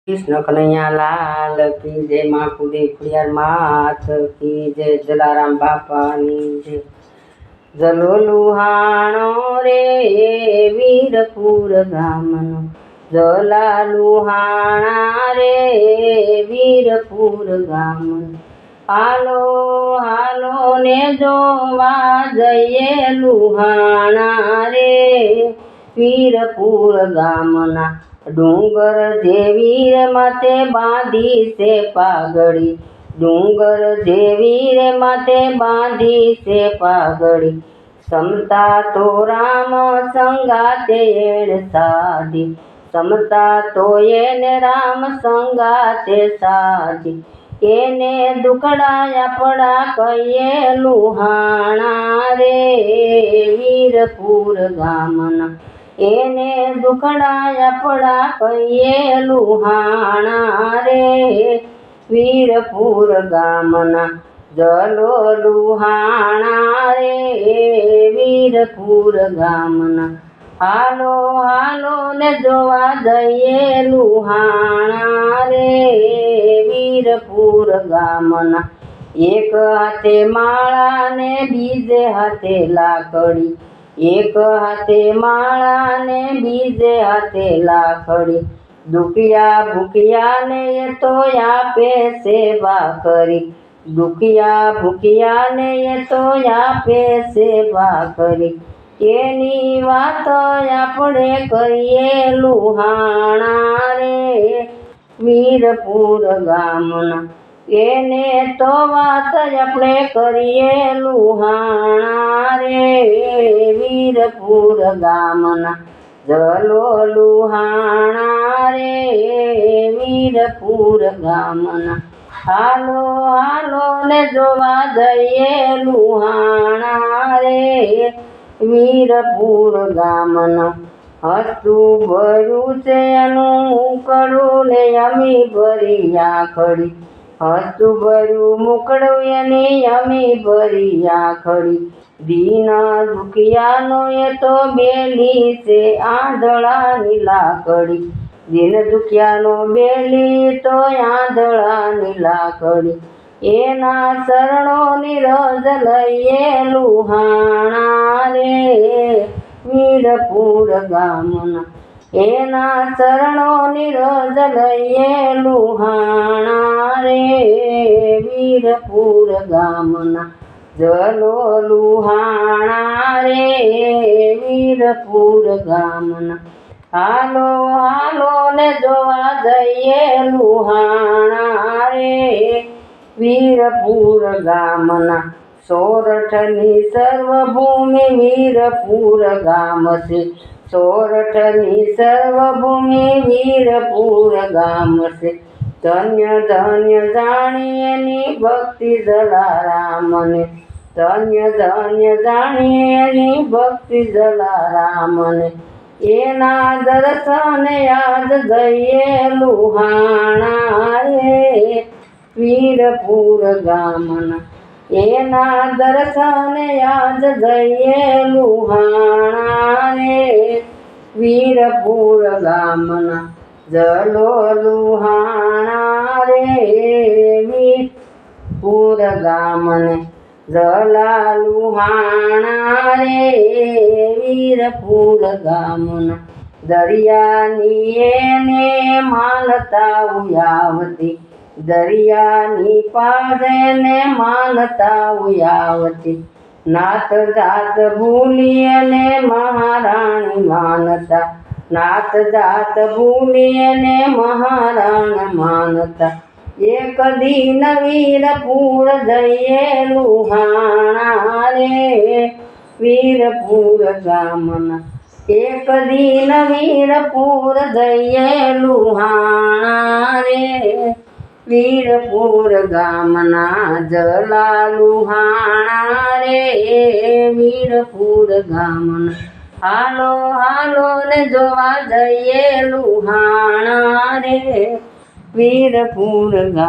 कृष्ण कन्हैया लाल की जय। माँ कुदी खुड़ियार माथ की जय। जलाराम बापानी जय। जलो लुहाणो रे वीरपुर गामनो, जला लुहाणा रे वीरपुर गामनो। हालो हालो ने जोवा जइए लुहाणा रे वीरपुर गामना। डूंगर जेवी रे माथे बांधी से पागड़ी, डूंगर जेवी रे माथे बांधी से पागड़ी। समता तो राम संगाते एण साधी, समता तो एने राम संगाते साधी। एने दुखड़ा पड़ा कहिए लुहाणा रे वीरपुर गामना। एने दुखड़ा पड़ा कहिए लुहाणा रे वीरपुर गामना। जलो लुहाणा रे वीरपुर गामना। हालो हालो ने जोवा जइए लुहाणा रे वीरपुर गामना। एक हाथे माळा ने बीजे हाथे लाकड़ी, एक हाथे माळा ने बीजे हाथे लाकड़ी। दुखिया भूखिया ने ये तो आपे सेवा करी, दुखिया भूखिया ने ये तो आपे सेवा करी। एनी वात आपणे करिए लुहाणा रे वीरपुर गामना। एने तो वात आपणे करिए लुहाणा रे वीरपुर गामना। जलो लुहाणा रे वीरपुर गामना। हालो हालो ने जोवा जइए लुहाणा रे वीरपुर गामना। हसतु भरू से अनुकड़ू ने यमी भरी आखड़ी, हसतु भरू मुकड़ू एनी यमी भरी आखड़ी। दीन दुखिया नो ये तो बेली से आंधळा लाकड़ी, दीन दुखिया नो बेली तो आंधळा लाकड़ी। एना शरणो निरज लइए लुहाणा रे वीरपुर गामना। एना शरणो निरज लइए लुहाणा रे वीरपुर गामना। जलो लुहाणा रे वीरपुर गामना। हालो हालो ने जोवा जइए लुहाणा रे वीरपुर गामना। सोरठनी सर्वभूमि वीरपुर गाम से, सोरठनी सर्वभूमि वीरपुर गाम से। धन्य धन्य जाणिएनी भक्ति जलाराम ने, धन्य धन्य जाणिएनी भक्ति जलाराम ने। एना दर्शन याद जइए लुहाणा रे वीरपुर गामना। एना दर्शन याद जइए लुहाणा रे वीरपुर गामना। जलो लुहाणा रे वीरपुर गामने। जला लुहाणा रे वीरपुर गामना। दरियानी एने मानता उयावती, दरियानी पादे ने मानता उयावती। नात जात भूलिए ने महाराणी मानता, नात जात भूलिए ने महाराण मानता। एक दिन वीरपुर जइए लुहाणा रे वीरपुर गामना। एक दिन वीरपुर जइए लुहाणा रे वीरपुर गामना। जला लुहाणा रे वीरपुर गामना। हालो हालो ने जोवा जइए लुहाणा रे वीरपुर गामना।